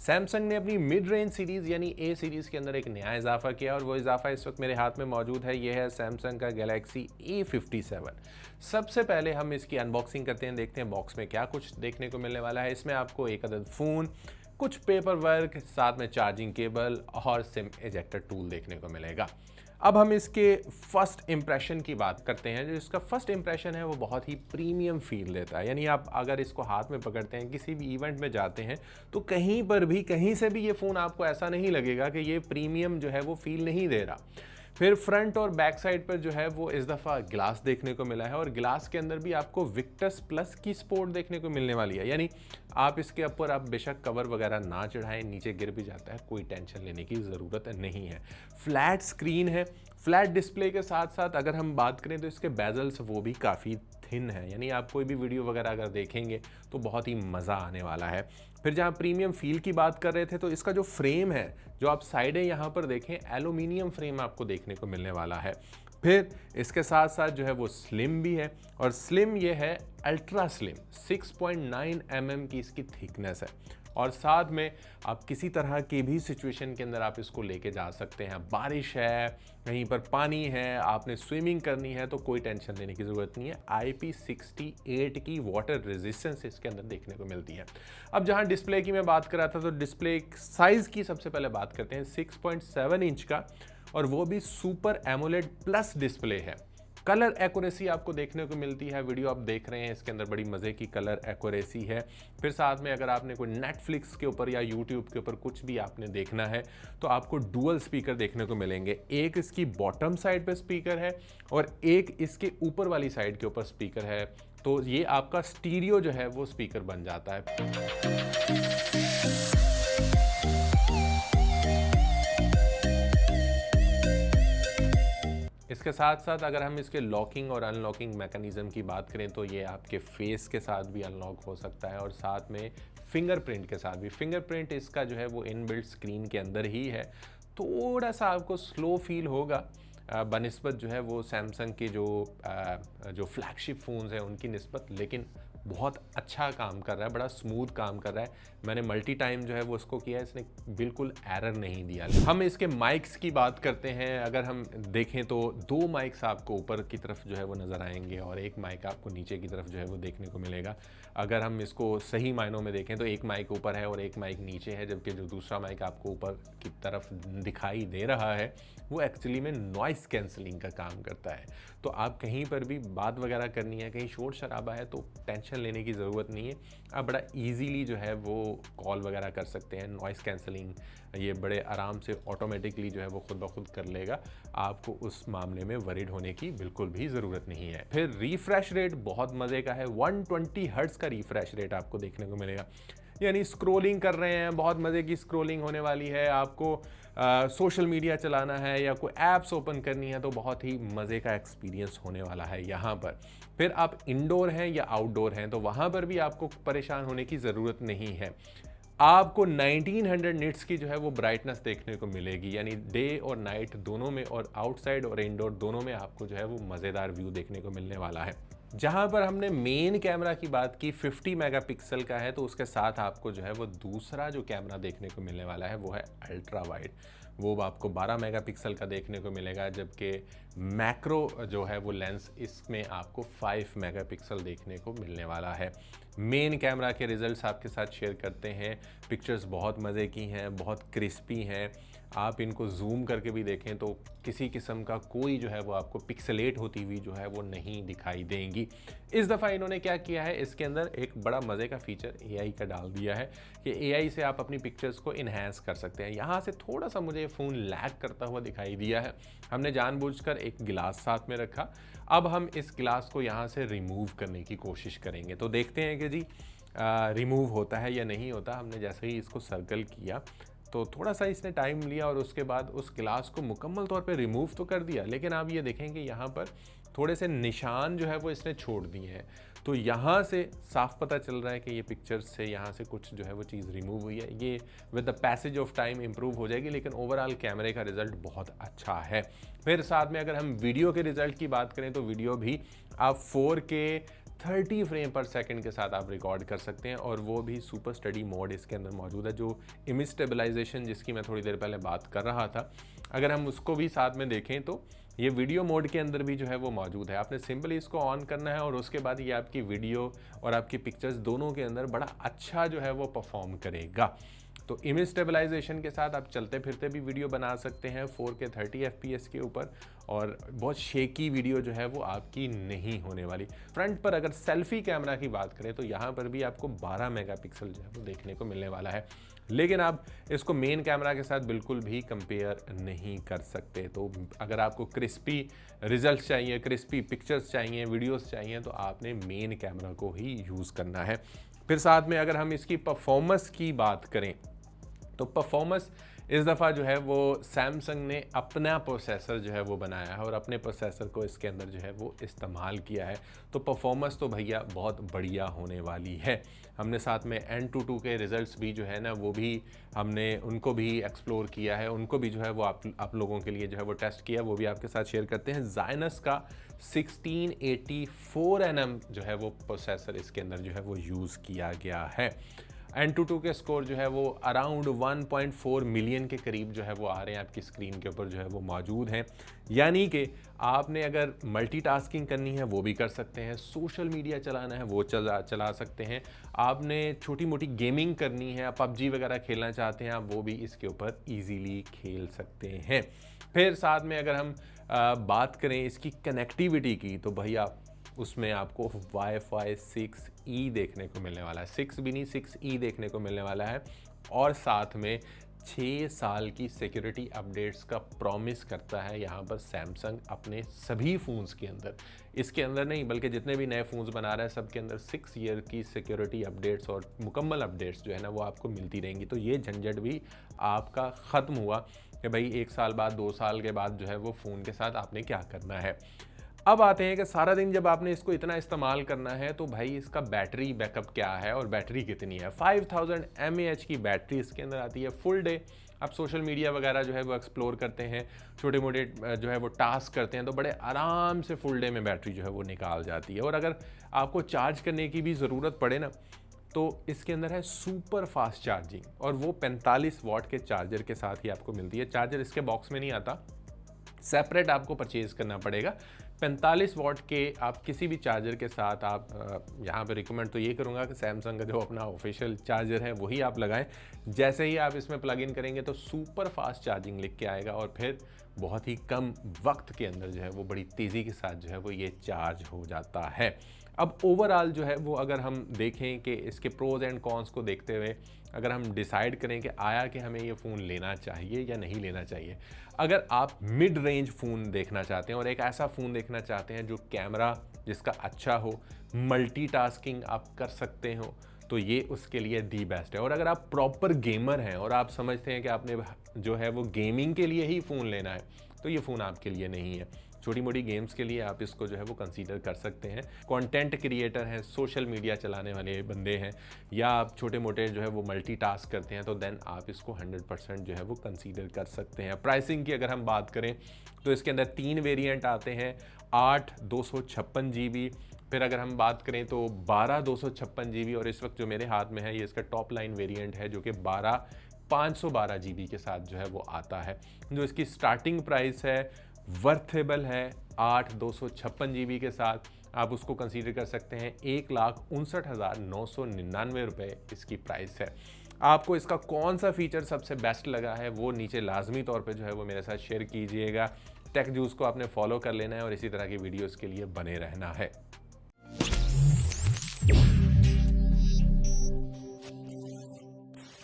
Samsung ने अपनी mid range series यानी ए सीरीज़ के अंदर एक नया इजाफा किया और वो इजाफा इस वक्त मेरे हाथ में मौजूद है। ये है सैमसंग का गैलेक्सी A57। सबसे पहले हम इसकी अनबॉक्सिंग करते हैं, देखते हैं बॉक्स में क्या कुछ देखने को मिलने वाला है। इसमें आपको एक अदद फ़ोन, कुछ पेपर वर्क, साथ में चार्जिंग केबल और सिम इजेक्टर टूल देखने को मिलेगा। अब हम इसके फर्स्ट इंप्रेशन की बात करते हैं। जो इसका फर्स्ट इंप्रेशन है वो बहुत ही प्रीमियम फील देता है, यानी आप अगर इसको हाथ में पकड़ते हैं, किसी भी इवेंट में जाते हैं, तो कहीं पर भी कहीं से भी ये फ़ोन आपको ऐसा नहीं लगेगा कि ये प्रीमियम जो है वो फील नहीं दे रहा। फिर फ्रंट और बैक साइड पर जो है वो इस दफ़ा ग्लास देखने को मिला है और ग्लास के अंदर भी आपको विक्टस प्लस की सपोर्ट देखने को मिलने वाली है, यानी आप इसके ऊपर आप बेशक कवर वगैरह ना चढ़ाएं, नीचे गिर भी जाता है, कोई टेंशन लेने की ज़रूरत नहीं है। फ्लैट स्क्रीन है, फ्लैट डिस्प्ले के साथ साथ अगर हम बात करें तो इसके बेजल्स वो भी काफ़ी थिन है, यानी आप कोई भी वीडियो वगैरह अगर देखेंगे तो बहुत ही मज़ा आने वाला है। फिर जहाँ प्रीमियम फील की बात कर रहे थे तो इसका जो फ्रेम है, जो आप साइडें यहाँ पर देखें, एल्यूमिनियम फ्रेम आपको देखने को मिलने वाला है। फिर इसके साथ साथ जो है वो स्लिम भी है और स्लिम ये है अल्ट्रा स्लिम, 6.9 mm की इसकी थिकनेस है और साथ में आप किसी तरह की भी सिचुएशन के अंदर आप इसको लेके जा सकते हैं। बारिश है, कहीं पर पानी है, आपने स्विमिंग करनी है तो कोई टेंशन लेने की ज़रूरत नहीं है। IP68 की वाटर रेजिस्टेंस इसके अंदर देखने को मिलती है। अब जहां डिस्प्ले की मैं बात कर रहा था तो डिस्प्ले साइज़ की सबसे पहले बात करते हैं। 6.7 इंच का और वो भी सुपर एमोलेड प्लस डिस्प्ले है। कलर एक्यूरेसी आपको देखने को मिलती है, वीडियो आप देख रहे हैं इसके अंदर बड़ी मज़े की कलर एक्यूरेसी है। फिर साथ में अगर आपने कोई नेटफ्लिक्स के ऊपर या यूट्यूब के ऊपर कुछ भी आपने देखना है तो आपको डुअल स्पीकर देखने को मिलेंगे। एक इसकी बॉटम साइड पे स्पीकर है और एक इसके ऊपर वाली साइड के ऊपर स्पीकर है, तो ये आपका स्टीरियो जो है वो स्पीकर बन जाता है। इसके साथ साथ अगर हम इसके लॉकिंग और अनलॉकिंग मैकेनिज़्म की बात करें तो ये आपके फेस के साथ भी अनलॉक हो सकता है और साथ में फिंगरप्रिंट के साथ भी। फिंगरप्रिंट इसका जो है वो इनबिल्ट स्क्रीन के अंदर ही है, थोड़ा सा आपको स्लो फील होगा बनिस्बत जो है वो सैमसंग के जो फ्लैगशिप फ़ोन्स हैं उनकी निस्बत, लेकिन बहुत अच्छा काम कर रहा है, बड़ा स्मूथ काम कर रहा है। मैंने मल्टी टाइम जो है वो इसको किया है, इसने बिल्कुल एरर नहीं दिया। हम इसके माइक्स की बात करते हैं। अगर हम देखें तो 2 माइक्स आपको ऊपर की तरफ जो है वो नज़र आएंगे और एक माइक आपको नीचे की तरफ जो है वो देखने को मिलेगा। अगर हम इसको सही मायनों में देखें तो एक माइक ऊपर है और एक माइक नीचे है, जबकि जो दूसरा माइक आपको ऊपर की तरफ दिखाई दे रहा है वो एक्चुअली में नॉइस कैंसलिंग का काम करता है। तो आप कहीं पर भी बात वगैरह करनी है, कहीं शोर शराबा है, तो टेंशन लेने की ज़रूरत नहीं है। आप बड़ा इजीली जो है वो कॉल वगैरह कर सकते हैं। नॉइस कैंसलिंग ये बड़े आराम से ऑटोमेटिकली जो है वो खुद ब खुद कर लेगा, आपको उस मामले में वरीड होने की बिल्कुल भी ज़रूरत नहीं है। फिर रिफ्रेश रेट बहुत मज़े का है, 120 हर्ट्ज़ का रिफ्रेश रेट आपको देखने को मिलेगा, यानी स्क्रॉलिंग कर रहे हैं, बहुत मज़े की स्क्रॉलिंग होने वाली है। आपको सोशल मीडिया चलाना है या कोई ऐप्स ओपन करनी है तो बहुत ही मज़े का एक्सपीरियंस होने वाला है यहाँ पर। फिर आप इंडोर हैं या आउटडोर हैं तो वहाँ पर भी आपको परेशान होने की ज़रूरत नहीं है। आपको 1900 निट्स की जो है वो ब्राइटनेस देखने को मिलेगी, यानी डे और नाइट दोनों में और आउटसाइड और इंडोर दोनों में आपको जो है वो मज़ेदार व्यू देखने को मिलने वाला है। जहाँ पर हमने मेन कैमरा की बात की 50 मेगापिक्सल का है, तो उसके साथ आपको जो है वो दूसरा जो कैमरा देखने को मिलने वाला है वो है अल्ट्रा वाइड। वो आपको 12 मेगापिक्सल का देखने को मिलेगा, जबकि मैक्रो जो है वो लेंस इसमें आपको 5 मेगापिक्सल देखने को मिलने वाला है। मेन कैमरा के रिजल्ट्स आपके साथ शेयर करते हैं। पिक्चर्स बहुत मज़े की हैं, बहुत क्रिस्पी हैं। आप इनको जूम करके भी देखें तो किसी किस्म का कोई जो है वो आपको पिक्सलेट होती हुई जो है वो नहीं दिखाई देंगी। इस दफ़ा इन्होंने क्या किया है, इसके अंदर एक बड़ा मज़े का फीचर AI का डाल दिया है कि AI से आप अपनी पिक्चर्स को इन्हेंस कर सकते हैं। यहाँ से थोड़ा सा मुझे फ़ोन लैग करता हुआ दिखाई दिया है, हमने जानबूझकर एक गिलास साथ में रखा। अब हम इस गिलास को यहाँ से रिमूव करने की कोशिश करेंगे, तो देखते हैं कि जी रिमूव होता है या नहीं होता। हमने जैसे ही इसको सर्कल किया तो थोड़ा सा इसने टाइम लिया और उसके बाद उस गिलास को मुकम्मल तौर पे रिमूव तो कर दिया, लेकिन आप ये देखेंगे यहाँ पर थोड़े से निशान जो है वो इसने छोड़ दिए हैं। तो यहाँ से साफ पता चल रहा है कि ये पिक्चर्स से यहाँ से कुछ जो है वो चीज़ रिमूव हुई है। ये with the passage of time improve हो जाएगी, लेकिन ओवरऑल कैमरे का रिज़ल्ट बहुत अच्छा है। फिर साथ में अगर हम वीडियो के रिज़ल्ट की बात करें तो वीडियो भी आप 4K 30 फ्रेम पर सेकंड के साथ आप रिकॉर्ड कर सकते हैं, और वो भी सुपर स्टडी मोड इसके अंदर मौजूद है। जो इमेज स्टेबलाइजेशन जिसकी मैं थोड़ी देर पहले बात कर रहा था, अगर हम उसको भी साथ में देखें तो ये वीडियो मोड के अंदर भी जो है वो मौजूद है। आपने सिंपली इसको ऑन करना है और उसके बाद ये आपकी वीडियो और आपकी पिक्चर्स दोनों के अंदर बड़ा अच्छा जो है वो परफॉर्म करेगा। तो इमेज स्टेबलाइजेशन के साथ आप चलते फिरते भी वीडियो बना सकते हैं 4K 30 FPS के ऊपर, और बहुत शेकी वीडियो जो है वो आपकी नहीं होने वाली। फ्रंट पर अगर सेल्फी कैमरा की बात करें तो यहाँ पर भी आपको 12 मेगापिक्सल जो है वो देखने को मिलने वाला है, लेकिन आप इसको मेन कैमरा के साथ बिल्कुल भी कंपेयर नहीं कर सकते। तो अगर आपको क्रिस्पी रिजल्ट चाहिए, क्रिस्पी पिक्चर्स चाहिए, वीडियोस चाहिए, तो आपने मेन कैमरा को ही यूज़ करना है। फिर साथ में अगर हम इसकी परफॉर्मेंस की बात करें तो परफॉर्मेंस इस दफ़ा जो है वो सैमसंग ने अपना प्रोसेसर जो है वो बनाया है और अपने प्रोसेसर को इसके अंदर जो है वो इस्तेमाल किया है। तो परफॉर्मेंस तो भैया बहुत बढ़िया होने वाली है। हमने साथ में Antutu के रिज़ल्ट्स भी जो है ना, वो भी हमने उनको भी एक्सप्लोर किया है, उनको भी जो है वो आप लोगों के लिए जो है वो टेस्ट किया, वो भी आपके साथ शेयर करते हैं। Xilinx का 1684nm जो है वो प्रोसेसर इसके अंदर जो है वो यूज़ किया गया है। Antutu के स्कोर जो है वो अराउंड 1.4 मिलियन के करीब जो है वो आ रहे हैं आपकी स्क्रीन के ऊपर जो है वो मौजूद हैं। यानी कि आपने अगर मल्टीटास्किंग करनी है वो भी कर सकते हैं, सोशल मीडिया चलाना है वो चला सकते हैं, आपने छोटी मोटी गेमिंग करनी है, PUBG वगैरह खेलना चाहते हैं आप, वो भी इसके ऊपर ईजीली खेल सकते हैं। फिर साथ में अगर हम बात करें इसकी कनेक्टिविटी की, तो भैया उसमें आपको Wi-Fi 6E देखने को मिलने वाला है, 6 भी नहीं 6E देखने को मिलने वाला है, और साथ में 6 साल की सिक्योरिटी अपडेट्स का प्रॉमिस करता है यहाँ पर सैमसंग अपने सभी फ़ोन्स के अंदर। इसके अंदर नहीं बल्कि जितने भी नए फ़ोन्स बना रहा है सब के अंदर 6 ईयर की सिक्योरिटी अपडेट्स और मुकम्मल अपडेट्स जो है ना वो आपको मिलती रहेंगी। तो ये झंझट भी आपका ख़त्म हुआ कि भाई 1 साल बाद 2 साल के बाद जो है वो फ़ोन के साथ आपने क्या करना है। अब आते हैं कि सारा दिन जब आपने इसको इतना इस्तेमाल करना है तो भाई इसका बैटरी बैकअप क्या है और बैटरी कितनी है। 5000 mAh की बैटरी इसके अंदर आती है। फुल डे आप सोशल मीडिया वगैरह जो है वो एक्सप्लोर करते हैं, छोटे मोटे जो है वो टास्क करते हैं, तो बड़े आराम से फुल डे में बैटरी जो है वो निकाल जाती है। और अगर आपको चार्ज करने की भी ज़रूरत पड़े ना, तो इसके अंदर है सुपर फास्ट चार्जिंग, और वो 45 वाट के चार्जर के साथ ही आपको मिलती है। चार्जर इसके बॉक्स में नहीं आता, सेपरेट आपको परचेज़ करना पड़ेगा। 45 वाट के आप किसी भी चार्जर के साथ आप यहाँ पे रिकमेंड तो ये करूँगा कि सैमसंग का जो अपना ऑफिशियल चार्जर है वही आप लगाएं। जैसे ही आप इसमें प्लग इन करेंगे तो सुपर फास्ट चार्जिंग लिख के आएगा, और फिर बहुत ही कम वक्त के अंदर जो है वो बड़ी तेज़ी के साथ जो है वो ये चार्ज हो जाता है। अब ओवरऑल जो है वो अगर हम देखें कि इसके प्रोज एंड कॉन्स को देखते हुए अगर हम डिसाइड करें कि आया कि हमें ये फ़ोन लेना चाहिए या नहीं लेना चाहिए, अगर आप मिड रेंज फ़ोन देखना चाहते हैं और एक ऐसा फ़ोन देखना चाहते हैं जो कैमरा जिसका अच्छा हो, मल्टीटास्किंग आप कर सकते हो, तो ये उसके लिए दी बेस्ट है। और अगर आप प्रॉपर गेमर हैं और आप समझते हैं कि आपने जो है वो गेमिंग के लिए ही फ़ोन लेना है, तो ये फ़ोन आपके लिए नहीं है। छोटी मोटी गेम्स के लिए आप इसको जो है वो कंसीडर कर सकते हैं। कंटेंट क्रिएटर हैं, सोशल मीडिया चलाने वाले बंदे हैं, या आप छोटे मोटे जो है वो मल्टीटास्क करते हैं, तो देन आप इसको 100% जो है वो कंसीडर कर सकते हैं। प्राइसिंग की अगर हम बात करें तो इसके अंदर 3 वेरिएंट आते हैं, 8 256 GB, फिर अगर हम बात करें तो 12 256 GB, और इस वक्त जो मेरे हाथ में है ये इसका टॉप लाइन वेरिएंट है जो कि 12 512 GB के साथ जो है वो आता है। जो इसकी स्टार्टिंग प्राइस है वर्थेबल है, 8 256 GB के साथ आप उसको कंसीडर कर सकते हैं। 1,59,999 रुपये इसकी प्राइस है। आपको इसका कौन सा फीचर सबसे बेस्ट लगा है वो नीचे लाजमी तौर पे जो है वो मेरे साथ शेयर कीजिएगा। टेक जूस को आपने फॉलो कर लेना है और इसी तरह की वीडियोस के लिए बने रहना है।